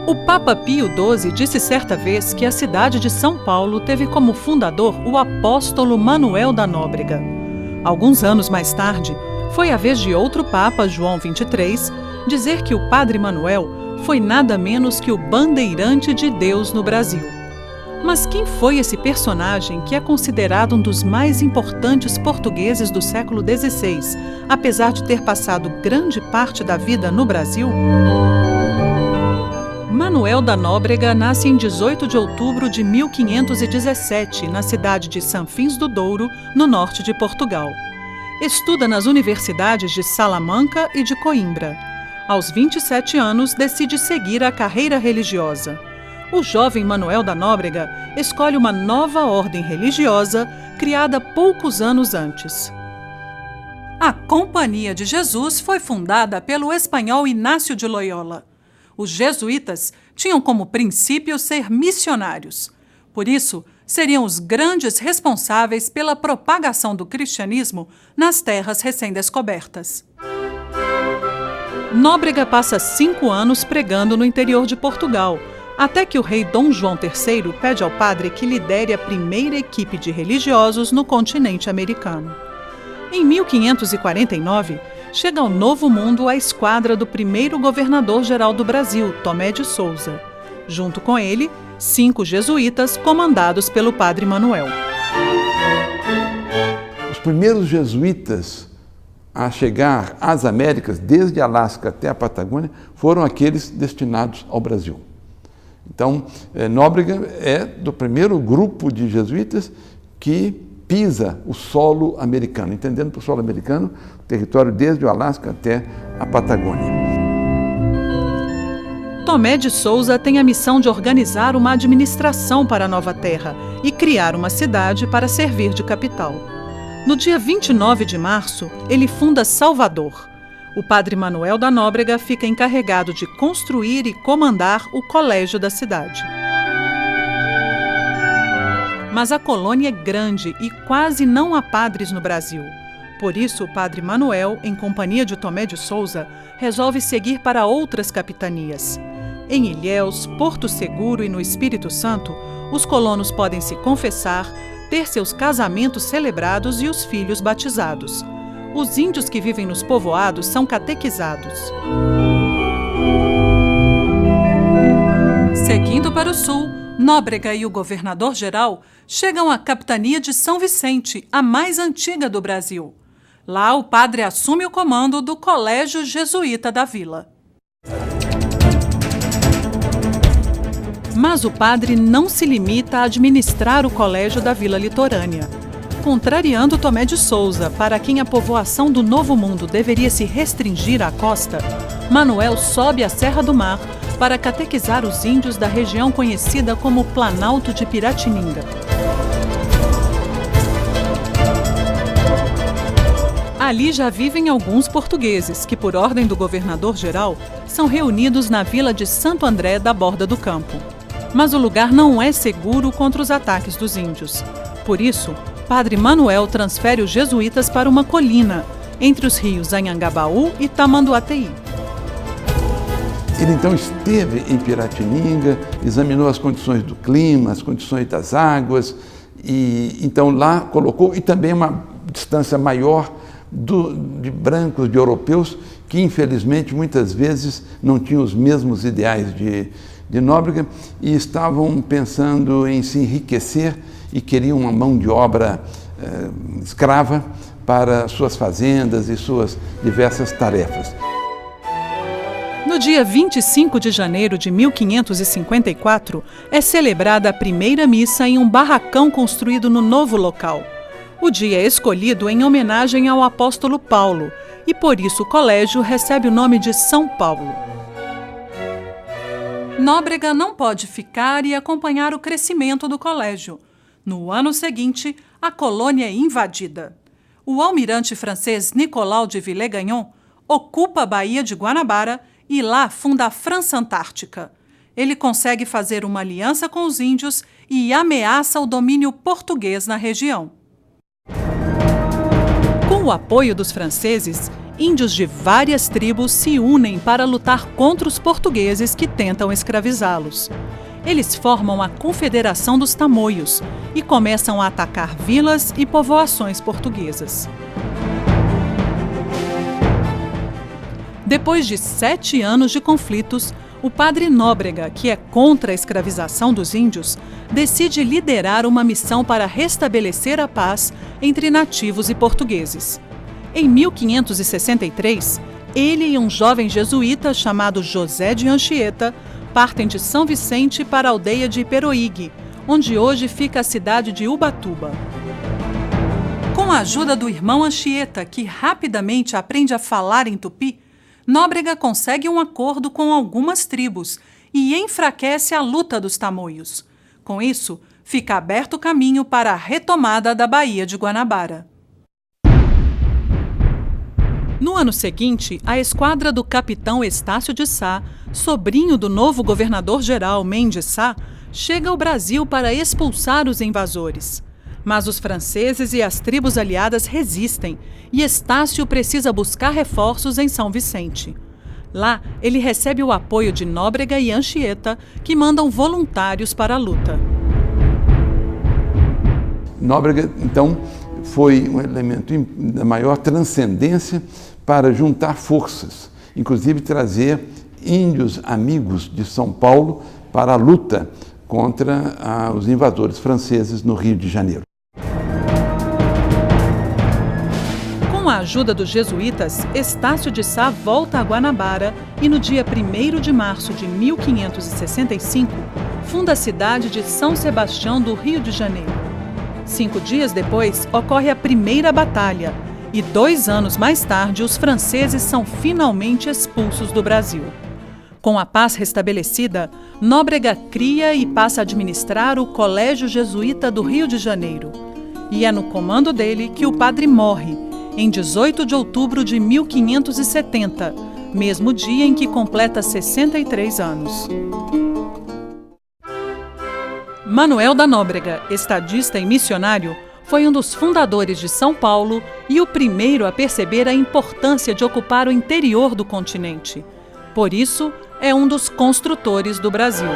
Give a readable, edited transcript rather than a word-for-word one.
O Papa Pio XII disse certa vez que a cidade de São Paulo teve como fundador o apóstolo Manuel da Nóbrega. Alguns anos mais tarde, foi a vez de outro Papa, João XXIII, dizer que o Padre Manuel foi nada menos que o bandeirante de Deus no Brasil. Mas quem foi esse personagem que é considerado um dos mais importantes portugueses do século XVI, apesar de ter passado grande parte da vida no Brasil? Manuel da Nóbrega nasce em 18 de outubro de 1517, na cidade de Sanfins do Douro, no norte de Portugal. Estuda nas universidades de Salamanca e de Coimbra. Aos 27 anos, decide seguir a carreira religiosa. O jovem Manuel da Nóbrega escolhe uma nova ordem religiosa criada poucos anos antes. A Companhia de Jesus foi fundada pelo espanhol Inácio de Loyola. Os jesuítas tinham como princípio ser missionários. Por isso, seriam os grandes responsáveis pela propagação do cristianismo nas terras recém-descobertas. Nóbrega passa 5 anos pregando no interior de Portugal, até que o rei Dom João III pede ao padre que lidere a primeira equipe de religiosos no continente americano. Em 1549, chega ao Novo Mundo a esquadra do primeiro governador-geral do Brasil, Tomé de Souza. Junto com ele, 5 jesuítas comandados pelo Padre Manuel. Os primeiros jesuítas a chegar às Américas, desde Alasca até a Patagônia, foram aqueles destinados ao Brasil. Então, Nóbrega é do primeiro grupo de jesuítas que pisa o solo americano, entendendo por solo americano o território desde o Alasca até a Patagônia. Tomé de Souza tem a missão de organizar uma administração para a nova terra e criar uma cidade para servir de capital. No dia 29 de março, ele funda Salvador. O Padre Manuel da Nóbrega fica encarregado de construir e comandar o colégio da cidade. Mas a colônia é grande e quase não há padres no Brasil. Por isso, o Padre Manuel, em companhia de Tomé de Souza, resolve seguir para outras capitanias. Em Ilhéus, Porto Seguro e no Espírito Santo, os colonos podem se confessar, ter seus casamentos celebrados e os filhos batizados. Os índios que vivem nos povoados são catequizados. Seguindo para o sul, Nóbrega e o governador-geral chegam à capitania de São Vicente, a mais antiga do Brasil. Lá, o padre assume o comando do Colégio Jesuíta da vila. Mas o padre não se limita a administrar o colégio da vila litorânea. Contrariando Tomé de Souza, para quem a povoação do Novo Mundo deveria se restringir à costa, Manuel sobe a Serra do Mar para catequizar os índios da região conhecida como Planalto de Piratininga. Ali já vivem alguns portugueses que, por ordem do governador-geral, são reunidos na vila de Santo André da Borda do Campo. Mas o lugar não é seguro contra os ataques dos índios. Por isso, Padre Manuel transfere os jesuítas para uma colina, entre os rios Anhangabaú e Tamanduateí. Ele então esteve em Piratininga, examinou as condições do clima, as condições das águas, e então lá colocou, e também uma distância maior de brancos, de europeus, que infelizmente muitas vezes não tinham os mesmos ideais de Nóbrega e estavam pensando em se enriquecer e queriam uma mão de obra escrava para suas fazendas e suas diversas tarefas. No dia 25 de janeiro de 1554, é celebrada a primeira missa em um barracão construído no novo local. O dia é escolhido em homenagem ao apóstolo Paulo, e por isso o colégio recebe o nome de São Paulo. Nóbrega não pode ficar e acompanhar o crescimento do colégio. No ano seguinte, a colônia é invadida. O almirante francês Nicolau de Villegagnon ocupa a Baía de Guanabara e lá funda a França Antártica. Ele consegue fazer uma aliança com os índios e ameaça o domínio português na região. Com o apoio dos franceses, índios de várias tribos se unem para lutar contra os portugueses que tentam escravizá-los. Eles formam a Confederação dos Tamoios e começam a atacar vilas e povoações portuguesas. Depois de 7 anos de conflitos, o padre Nóbrega, que é contra a escravização dos índios, decide liderar uma missão para restabelecer a paz entre nativos e portugueses. Em 1563, ele e um jovem jesuíta chamado José de Anchieta partem de São Vicente para a aldeia de Iperoig, onde hoje fica a cidade de Ubatuba. Com a ajuda do irmão Anchieta, que rapidamente aprende a falar em tupi, Nóbrega consegue um acordo com algumas tribos e enfraquece a luta dos tamoios. Com isso, fica aberto o caminho para a retomada da Baía de Guanabara. No ano seguinte, a esquadra do capitão Estácio de Sá, sobrinho do novo governador-geral Mendes Sá, chega ao Brasil para expulsar os invasores. Mas os franceses e as tribos aliadas resistem e Estácio precisa buscar reforços em São Vicente. Lá, ele recebe o apoio de Nóbrega e Anchieta, que mandam voluntários para a luta. Nóbrega, então, foi um elemento da maior transcendência para juntar forças, inclusive trazer índios amigos de São Paulo para a luta contra os invasores franceses no Rio de Janeiro. Com a ajuda dos jesuítas, Estácio de Sá volta a Guanabara e no dia 1º de março de 1565, funda a cidade de São Sebastião do Rio de Janeiro. 5 dias depois, ocorre a primeira batalha e 2 anos mais tarde, os franceses são finalmente expulsos do Brasil. Com a paz restabelecida, Nóbrega cria e passa a administrar o Colégio Jesuíta do Rio de Janeiro. E é no comando dele que o padre morre, em 18 de outubro de 1570, mesmo dia em que completa 63 anos. Manuel da Nóbrega, estadista e missionário, foi um dos fundadores de São Paulo e o primeiro a perceber a importância de ocupar o interior do continente. Por isso, é um dos construtores do Brasil.